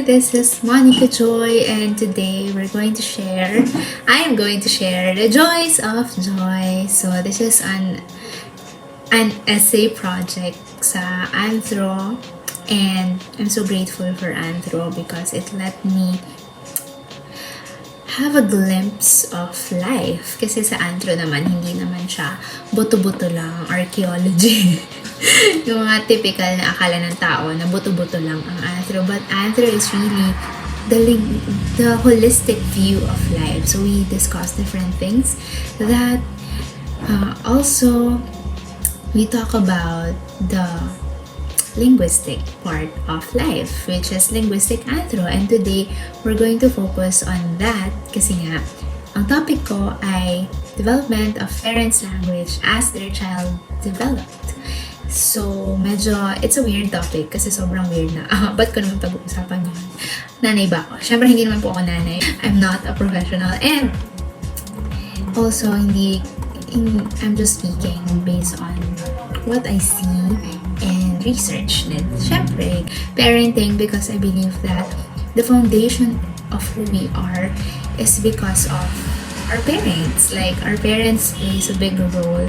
this is Monica Joy, and today I am going to share the joys of joy. So this is an essay project sa Anthro, and I'm so grateful for Anthro because it let me have a glimpse of life. Kasi sa Anthro naman, hindi naman siya buto-buto lang, archaeology. Yung mga typical na akala ng tao na buto-buto lang ang Anthro. But Anthro is really the holistic view of life. So we discuss different things that also we talk about the linguistic part of life, which is linguistic anthro. And today, we're going to focus on that kasi nga, ang topic ko ay development of parents' language as their child developed. So, it's a weird topic kasi sobrang weird na. Ba't ko naman pag-uusapan yun? Nanay ba ako? Siyempre, hindi naman po ako nanay. I'm not a professional. And also, I'm just speaking based on what I see and research. And syempre, parenting, because I believe that the foundation of who we are is because of our parents. Like, our parents plays a big role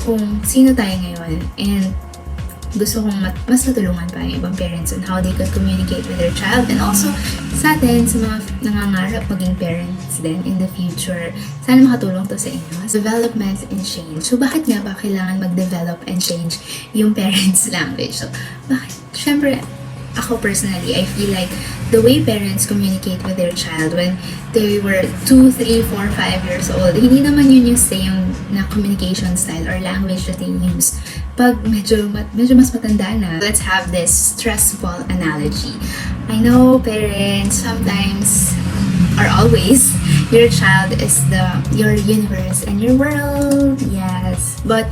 kung sino tayo ngayon. And gusto kong mas natulungan pa yung ibang parents on how they could communicate with their child. And also, sa atin, sa mga nangangarap maging parents din in the future, sana makatulong to sa inyo. Development and change. So, bakit nga ba kailangan mag-develop and change yung parents' language? So, bakit? Siyempre, ako personally, I feel like the way parents communicate with their child when they were 2, 3, 4, 5 years old, hindi naman yun yung same na communication style or language that they use pag medyo mas matanda na. Let's have this stress ball analogy. I know parents sometimes or always your child is your universe and your world, yes, but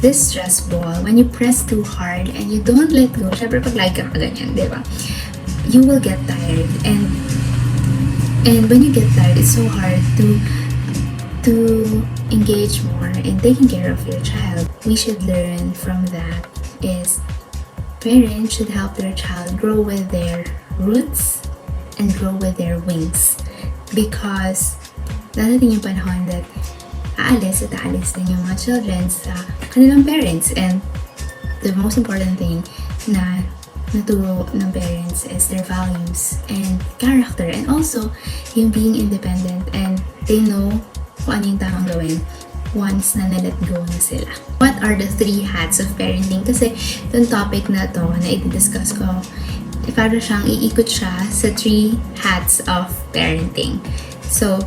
this stress ball, when you press too hard and you don't let go, syempre pag lagi ka ganyan, di ba? You will get tired, and when you get tired, it's so hard to engage more in taking care of your child. We should learn from that is parents should help their child grow with their roots and grow with their wings, because darating yung panahon that aalis din yung mga children sa kanilang parents, and the most important thing na naturo ng parents is their values and character, and also yung being independent, and they know kung ano yung tamang gawin once na na-let go na sila. What are the 3 hats of parenting? Kasi itong topic na to na i-discuss ko, para siyang iikot siya sa 3 hats of parenting. So,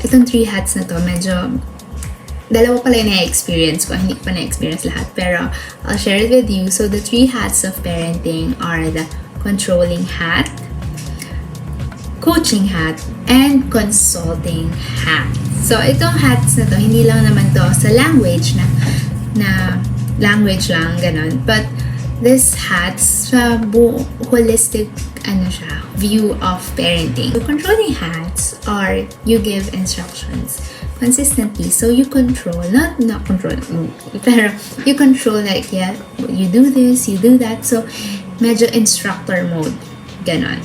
itong 3 hats na to, medyo dalawa pala yung na-experience ko. Hindi ko pa na-experience lahat. Pero, I'll share it with you. So, the 3 hats of parenting are the controlling hat, coaching hat, and consulting hat. So, itong hats na to, hindi lang naman to sa language na language lang, ganun. But, this hats sa holistic view of parenting. The controlling hats are you give instructions consistently. So you control, not control, pero you control like, yeah, you do this, you do that. So medyo instructor mode, ganon.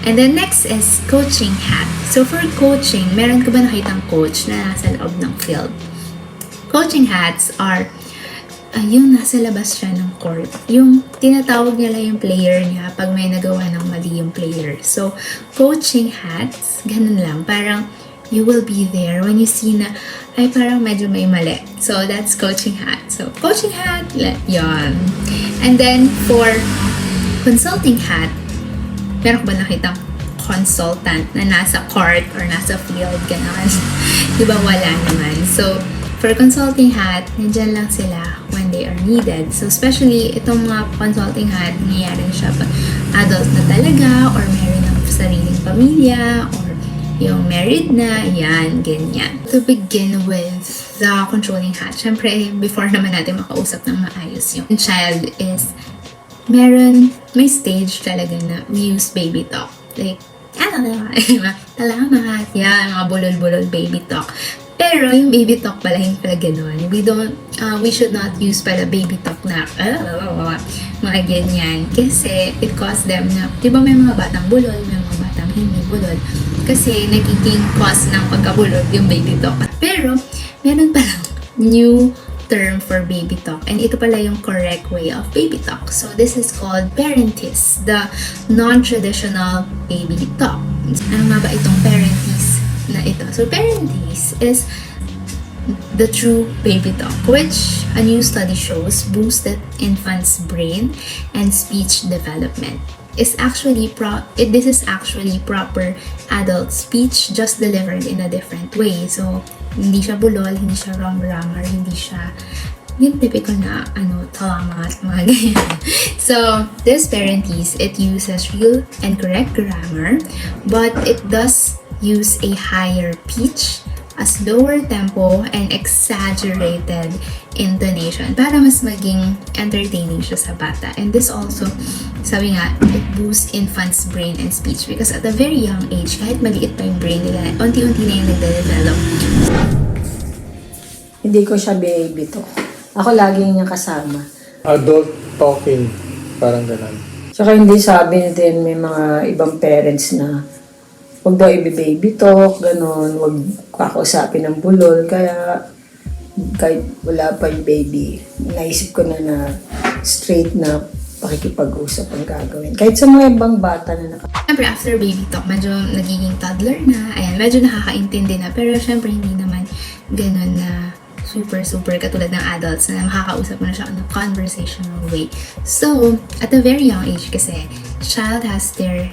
And then next is coaching hat. So for coaching, meron ka ba nakitang coach na nasa loob ng field? Coaching hats are yung nasa labas siya ng court. Yung tinatawag nila yung player niya pag may nagawa ng mali yung player. So, coaching hats, ganun lang. Parang you will be there when you see na, ay parang medyo may mali. So, that's coaching hat. So, coaching hat, yon. And then, for consulting hat, meron ko ba nakita consultant na nasa court or nasa field, gano'n? Diba wala naman? So, for consulting hat, nandyan lang sila when they are needed. So, especially itong mga consulting hat, nangyayari siya pag adult na talaga or meron ng sariling pamilya or yung married na, yan, ganyan. To begin with the controlling hat, syempre, before naman natin makausap ng maayos yung child is, may stage talaga na we use baby talk. Like, talamat, yan, mga bulol-bulol baby talk. Pero yung baby talk pala, hindi pala gano'n. We should not use pala baby talk na, mga ganyan. Kasi it caused them na, di ba may mga batang bulol, may mga hindi bulol. Kasi nagiging cause ng pagkabulol yung baby talk. Pero, meron palang new term for baby talk. And ito pala yung correct way of baby talk. So, this is called parentis, the non-traditional baby talk. Ano nga ba itong parentis na ito? So, parentis is the true baby talk, which a new study shows boosted infants' brain and speech development. This is actually proper adult speech, just delivered in a different way. So, hindi siya bulol, hindi siya wrong grammar, hindi siya yung typical na tama at mga ganyan. So, this parentis, it uses real and correct grammar, but it does use a higher pitch, a slower tempo, and exaggerated intonation para mas maging entertaining siya sa bata. And this also, sabi nga, it boosts infants' brain and speech because at a very young age, kahit maliit pa yung brain nila, unti-unti na yung nagde-develop. Hindi ko siya baby to. Ako lagi niya kasama. Adult talking, parang ganun. Tsaka hindi sabi din may mga ibang parents na huwag daw i-baby talk, gano'n, huwag kakausapin ng bulol. Kaya kahit wala pa yung baby, naisip ko na straight na pakikipag-usap ang gagawin. Kahit sa mga ibang bata na Siyempre, after baby talk, medyo nagiging toddler na. Ayan, medyo nakakaintindi na. Pero siyempre, hindi naman ganun na super katulad ng adults na makakausap mo na siya on a conversational way. So, at a very young age kasi, child has their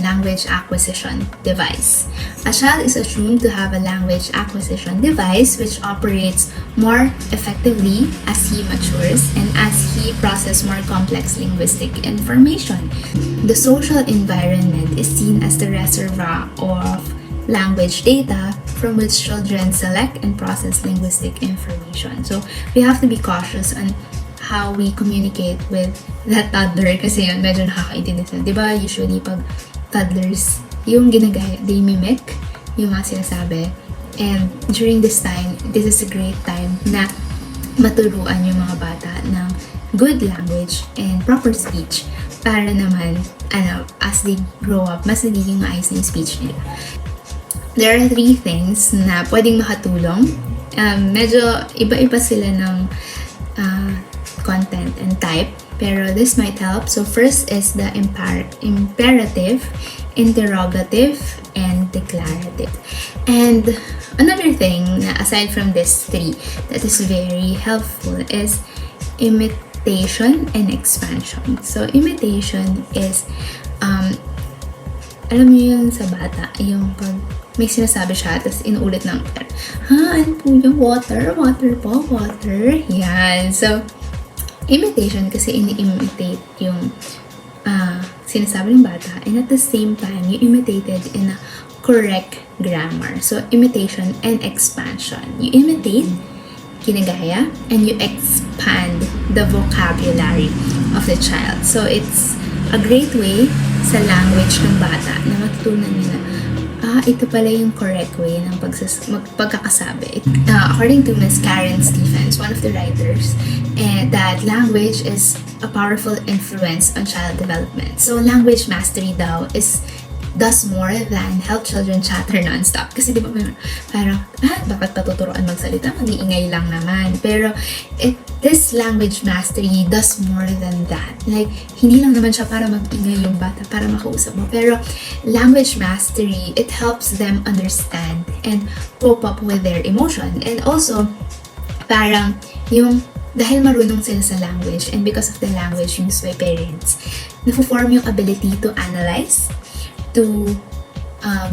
language acquisition device. A child is assumed to have a language acquisition device which operates more effectively as he matures and as he processes more complex linguistic information. The social environment is seen as the reservoir of language data from which children select and process linguistic information. So, we have to be cautious on how we communicate with that toddler kasi yun, medyo nakakaintindi sila. Diba, usually pag toddlers, yung ginagaya, they mimic yung mga sinasabi. And during this time, this is a great time na maturuan yung mga bata ng good language and proper speech para naman, as they grow up, mas nagiging maayos na yung speech nila. There are 3 things na pwedeng makatulong. Medyo iba-iba sila ng content and type, pero this might help. So first is the imperative, interrogative, and declarative. And another thing na aside from these 3 that is very helpful is imitation and expansion. So imitation is alam niyo yun sa bata, yung pag may sinasabi siya, tapos inuulit ng ano po yung water po, water. Yan. So, imitation kasi ini-imitate yung sinasabi ng bata, and at the same time, you imitated in a correct grammar. So, imitation and expansion. You imitate, ginagaya, and you expand the vocabulary of the child. So, it's a great way sa language ng bata na matutunan nila ito pala yung correct way ng pagkakasabi. According to Ms. Karen Stephens, one of the writers, that language is a powerful influence on child development. So, language mastery daw does more than help children chatter non-stop. Kasi di ba parang, bakit patuturuan magsalita? Mag-iingay lang naman. Pero, this language mastery does more than that. Like, hindi lang naman siya para mag-ingay yung bata, para makausap mo. Pero, language mastery, it helps them understand and cope up with their emotion. And also, parang, dahil marunong sila sa language and because of the language used by parents, nafu-form yung ability to analyze, to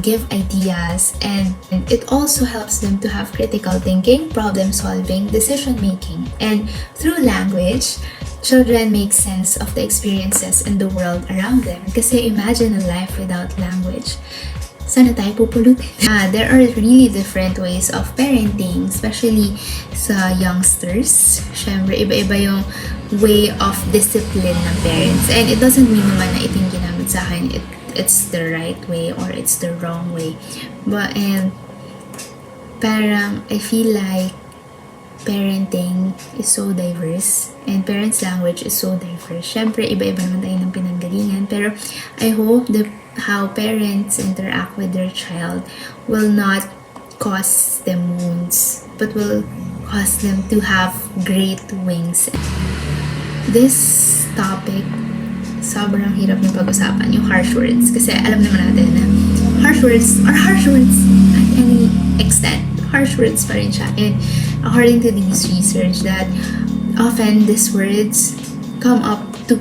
give ideas, and it also helps them to have critical thinking, problem solving, decision making. And through language, children make sense of the experiences in the world around them. Kasi imagine a life without language. Sana tayo pupulutin. There are really different ways of parenting, especially sa youngsters. Siyempre, iba-iba yung way of discipline ng parents. And it doesn't mean naman na ito yung ginamit sa akin, it's the right way or it's the wrong way. But, and parang I feel like parenting is so diverse and parents' language is so diverse. Siyempre, iba-iba naman tayo ng pinanggalingan. Pero I hope the how parents interact with their child will not cause them wounds, but will cause them to have great wings. This topic, sobrang hirap yung pag-usapan, yung harsh words. Kasi alam naman natin na harsh words at any extent. Harsh words pa rin siya. And according to these research that often these words come up to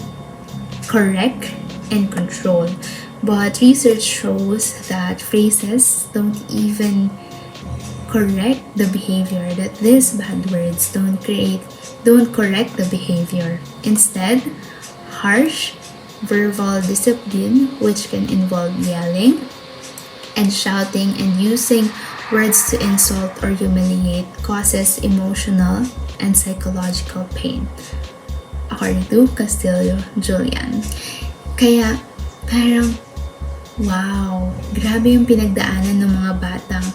correct and control. But research shows that phrases don't even correct the behavior, that these bad words don't correct the behavior. Instead, harsh verbal discipline, which can involve yelling and shouting and using words to insult or humiliate, causes emotional and psychological pain, according to Castillo-Julian. Kaya, parang, wow, grabe yung pinagdaanan ng mga batang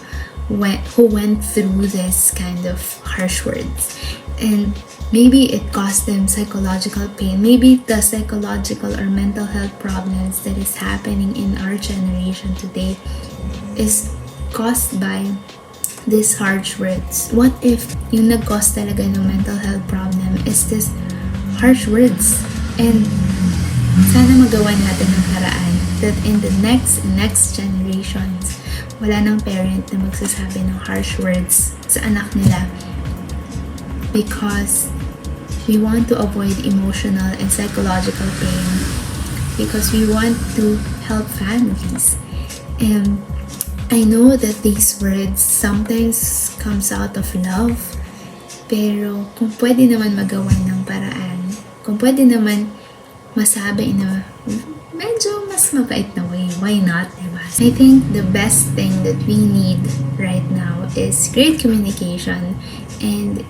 who went through this kind of harsh words. And maybe it caused them psychological pain. Maybe the psychological or mental health problems that is happening in our generation today is caused by these harsh words. What if yung nag-cause talaga ng mental health problem is this harsh words? And sana magawa natin ng paraan that in the next generations, wala nang parent na magsasabi ng harsh words sa anak nila, because we want to avoid emotional and psychological pain, because we want to help families. And I know that these words sometimes comes out of love, pero kung pwede naman magawa ng paraan, kung pwede naman masabi na medyo mas mabait na way, why not, diba? I think the best thing that we need right now is great communication, and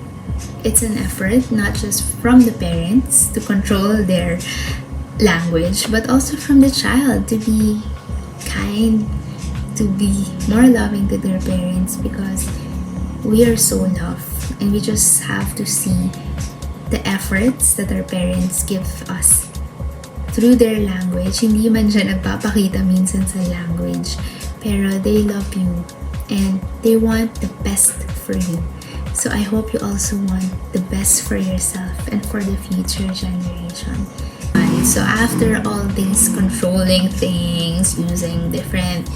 it's an effort not just from the parents to control their language, but also from the child to be kind, to be more loving to their parents, because we are so loved and we just have to see the efforts that our parents give us through their language. Hindi man siya nagpapakita minsan sa language, pero they love you and they want the best for you. So I hope you also want the best for yourself and for the future generation. So after all these controlling things, using different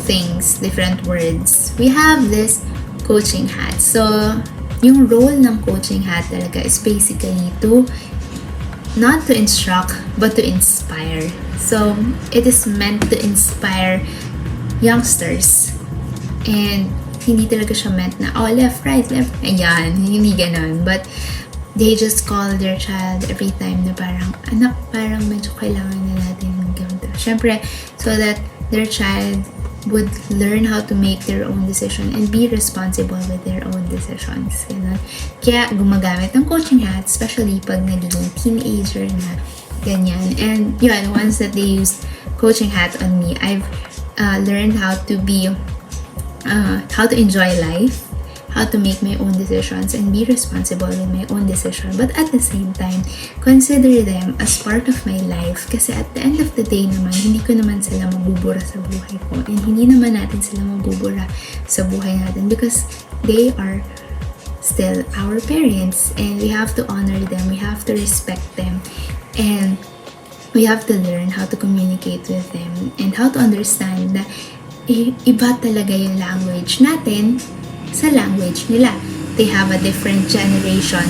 things, different words, we have this coaching hat. So yung role ng coaching hat talaga is basically to not to instruct, but to inspire. So it is meant to inspire youngsters. And hindi talaga siya meant na, oh, left, right, ayan, hindi ganun. But they just call their child every time na parang, anak, parang medyo kailangan na natin ng ganito. Siyempre, so that their child would learn how to make their own decision and be responsible with their own decisions. Ganun. Kaya gumagamit ng coaching hat, especially pag nagiging teenager na ganyan. And yun, once that they used coaching hat on me, I've learned how to be how to enjoy life, how to make my own decisions and be responsible with my own decision, but at the same time consider them as part of my life, kasi at the end of the day naman, hindi ko naman sila mabubura sa buhay ko, and hindi naman natin sila mabubura sa buhay natin, because they are still our parents and we have to honor them, we have to respect them, and we have to learn how to communicate with them and how to understand na iba talaga yung language natin sa language nila. They have a different generation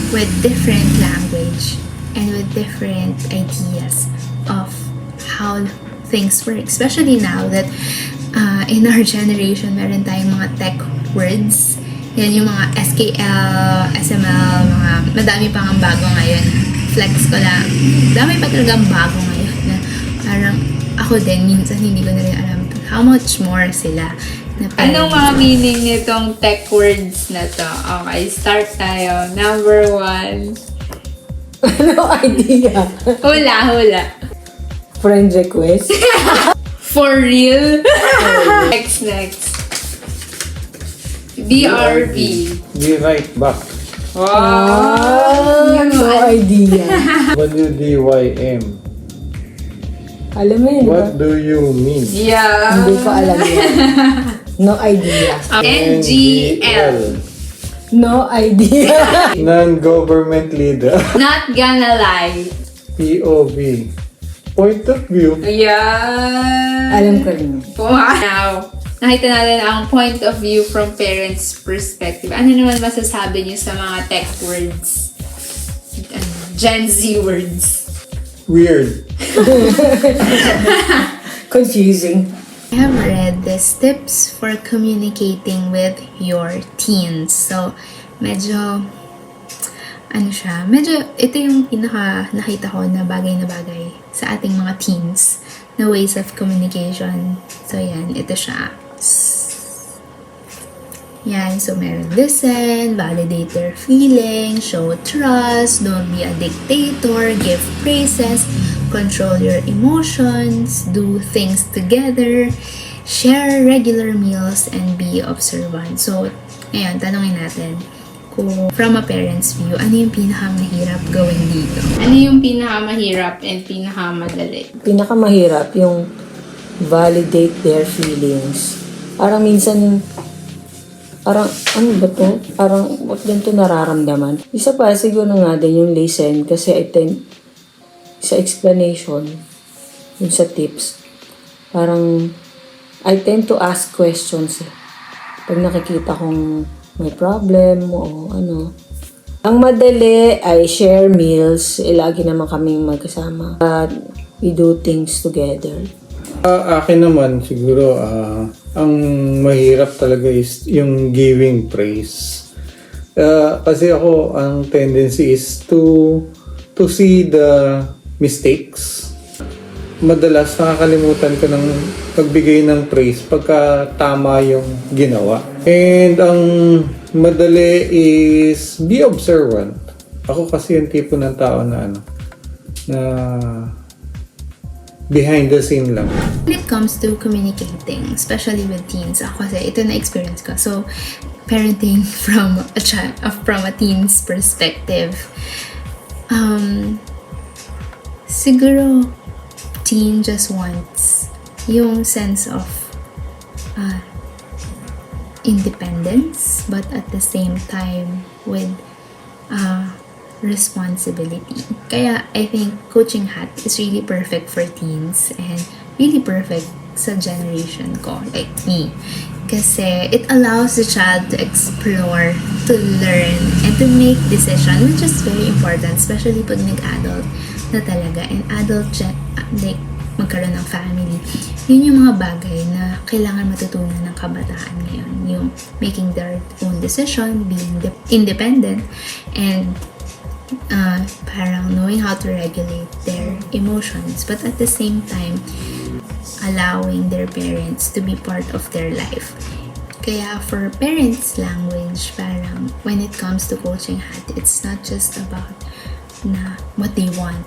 with different language and with different ideas of how things work. Especially now that in our generation, meron tayong mga tech words. Yan yung mga SKL, SML, mga madami pang ang bago ngayon. Flex ko lang. Dami pa talagang bago ngayon na parang ako din, minsan hindi ko na rin alam how much more sila. Anong mga meaning nitong tech words na to? Okay, start tayo. Number 1. No idea. Hula. Friend request. For real? Next. BRB. Be right back. No idea. WDYM. Alam mo yun, di ba? What do you mean? Yeah. Hindi ko alam yan. No idea. NGL. No idea. Non-government leader. Not gonna lie. POV. Point of view. Yeah. Alam ko rin. Wow. Nakita natin ang point of view from parents' perspective. Ano naman masasabi niyo sa mga tech words? Gen Z words. Weird. Confusing. I have read these tips for communicating with your teens. So, medyo, medyo, ito yung pinaka nakita ko na bagay sa ating mga teens na ways of communication. So, yan, ito siya. Yan, so meron listen, validate their feelings, show trust, don't be a dictator, give praises, control your emotions, do things together, share regular meals, and be observant. So, ayan, tanongin natin kung from a parent's view, ano yung pinakamahirap gawin dito? Ano yung pinakamahirap and pinakamadali? Pinakamahirap yung validate their feelings. Parang minsan, ano ba to? Parang, ba't ganito nararamdaman? Isa pa, siguro nga din yung listen kasi I think sa explanation, yung sa tips, parang I tend to ask questions pag nakikita kong may problem o ano. Ang madali ay share meals. Lagi naman kaming magkasama. We do things together. Akin naman siguro, ang mahirap talaga is yung giving praise. Kasi ako, ang tendency is to see the mistakes. Madalas nakakalimutan ko ng pagbigay ng praise pagka tama yung ginawa. And ang madali is be observant. Ako kasi yung tipo ng tao na na behind the scene lang. When it comes to communicating, especially with teens, ako kasi ito na experience ko. So, parenting from a teen's perspective, siguro teen just wants yung sense of independence, but at the same time with responsibility. Kaya I think Coaching Hat is really perfect for teens and really perfect sa generation ko, like me. Kasi it allows the child to explore, to learn, and to make decisions, which is very important, especially pag nag-adult na talaga. And like, magkaroon ng family. Yun yung mga bagay na kailangan matutunan ng kabataan ngayon. Yung making their own decision, being independent, and parang knowing how to regulate their emotions, but at the same time allowing their parents to be part of their life. Kaya for parents language, parang when it comes to Coaching Hat, it's not just about na what they want.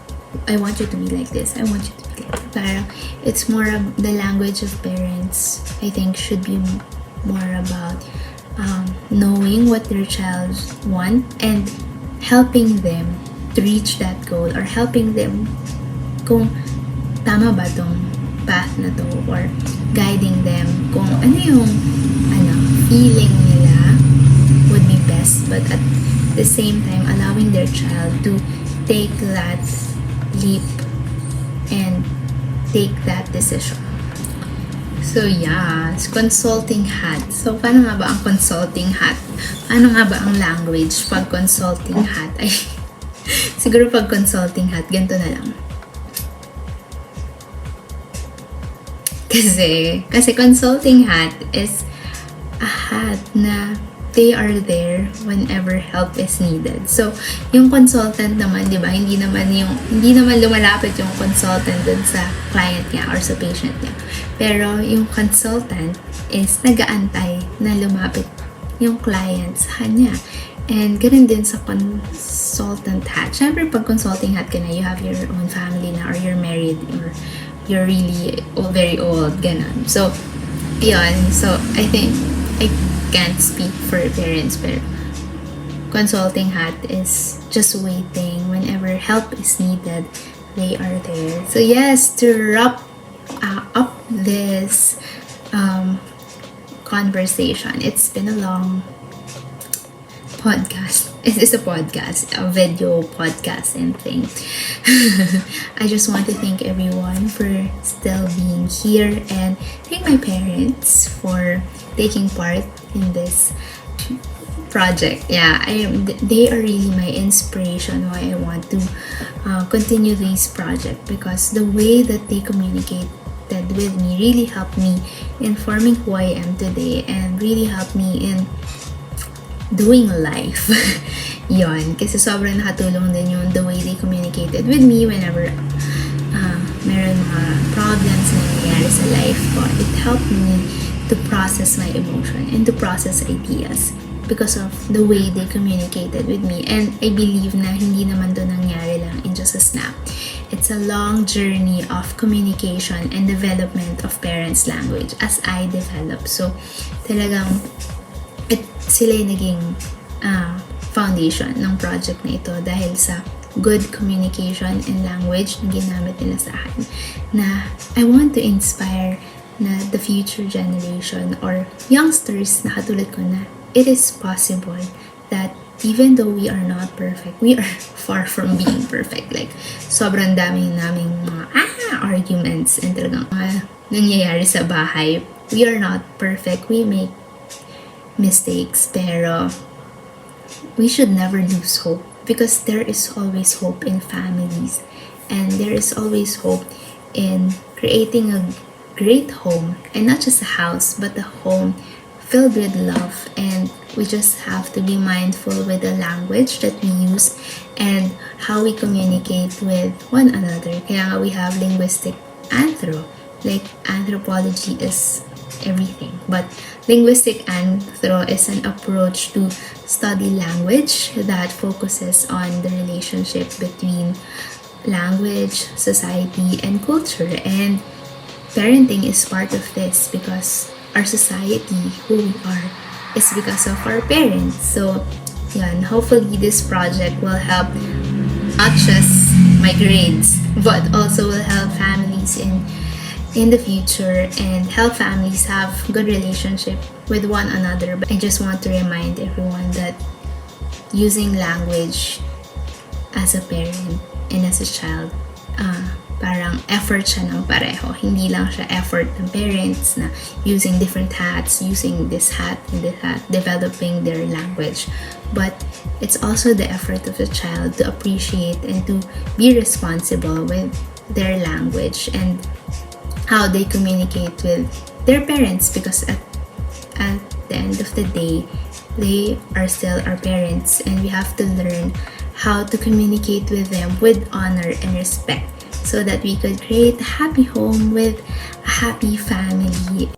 I want you to be like this, I want you to be like that. Parang it's more of the language of parents, I think, should be more about knowing what their child want and helping them to reach that goal, or helping them kung tama ba tong path na to, or guiding them kung ano yung feeling nila would be best, but at the same time allowing their child to take that leap and take that decision. So yeah, consulting hat. So paano nga ba ang consulting hat? Ano nga ba ang language pag consulting hat? Ay, siguro pag consulting hat, ganito na lang. Kasi consulting hat is a hat na they are there whenever help is needed. So, yung consultant naman, di ba, hindi naman lumalapit yung consultant dun sa client niya or sa patient niya. Pero yung consultant is nag-aantay na lumapit yung client sa kanya. And ganun din sa consultant hat. Siyempre, pag consulting hat ka na, you have your own family na, or you're married, or you're really very old, ganun. So, yun. So, I think, I can't speak for parents, pero consulting hat is just waiting whenever help is needed, they are there. So yes, to wrap up this conversation, it's been a long podcast. It is a podcast, a video podcast and thing. I just want to thank everyone for still being here, and thank my parents for taking part in this project. Yeah, they are really my inspiration why I want to continue this project, because the way that they communicated with me really helped me in forming who I am today, and really helped me in doing life. Yon, kasi sobrang nakatulong din yung the way they communicated with me whenever meron mga problems na nangyayari sa life ko. It helped me to process my emotion and to process ideas because of the way they communicated with me. And I believe na hindi naman to nangyari lang in just a snap. It's a long journey of communication and development of parents' language as I develop. So, talagang sila yung naging foundation ng project na ito dahil sa good communication and language na ginamit nila sa akin, na I want to inspire na the future generation or youngsters na katulad ko, na it is possible that even though we are not perfect, we are far from being perfect. Like, sobrang dami naming mga arguments and talagang nangyayari sa bahay. We are not perfect. We make mistakes, pero we should never lose hope, because there is always hope in families, and there is always hope in creating a great home, and not just a house, but a home filled with love. And we just have to be mindful with the language that we use and how we communicate with one another. Kaya nga we have linguistic like anthropology is everything, but linguistic anthro is an approach to study language that focuses on the relationship between language, society, and culture. And parenting is part of this, because our society, who we are, is because of our parents. So, yan, hopefully this project will help not just my grades, but also will help families in the future, and help families have good relationship with one another. But I just want to remind everyone that using language as a parent and as a child, parang effort siya ng pareho. Hindi lang siya effort ng parents na using different hats, using this hat and this hat, developing their language. But it's also the effort of the child to appreciate and to be responsible with their language and how they communicate with their parents, because at the end of the day, they are still our parents, and we have to learn how to communicate with them with honor and respect, so that we could create a happy home with a happy family.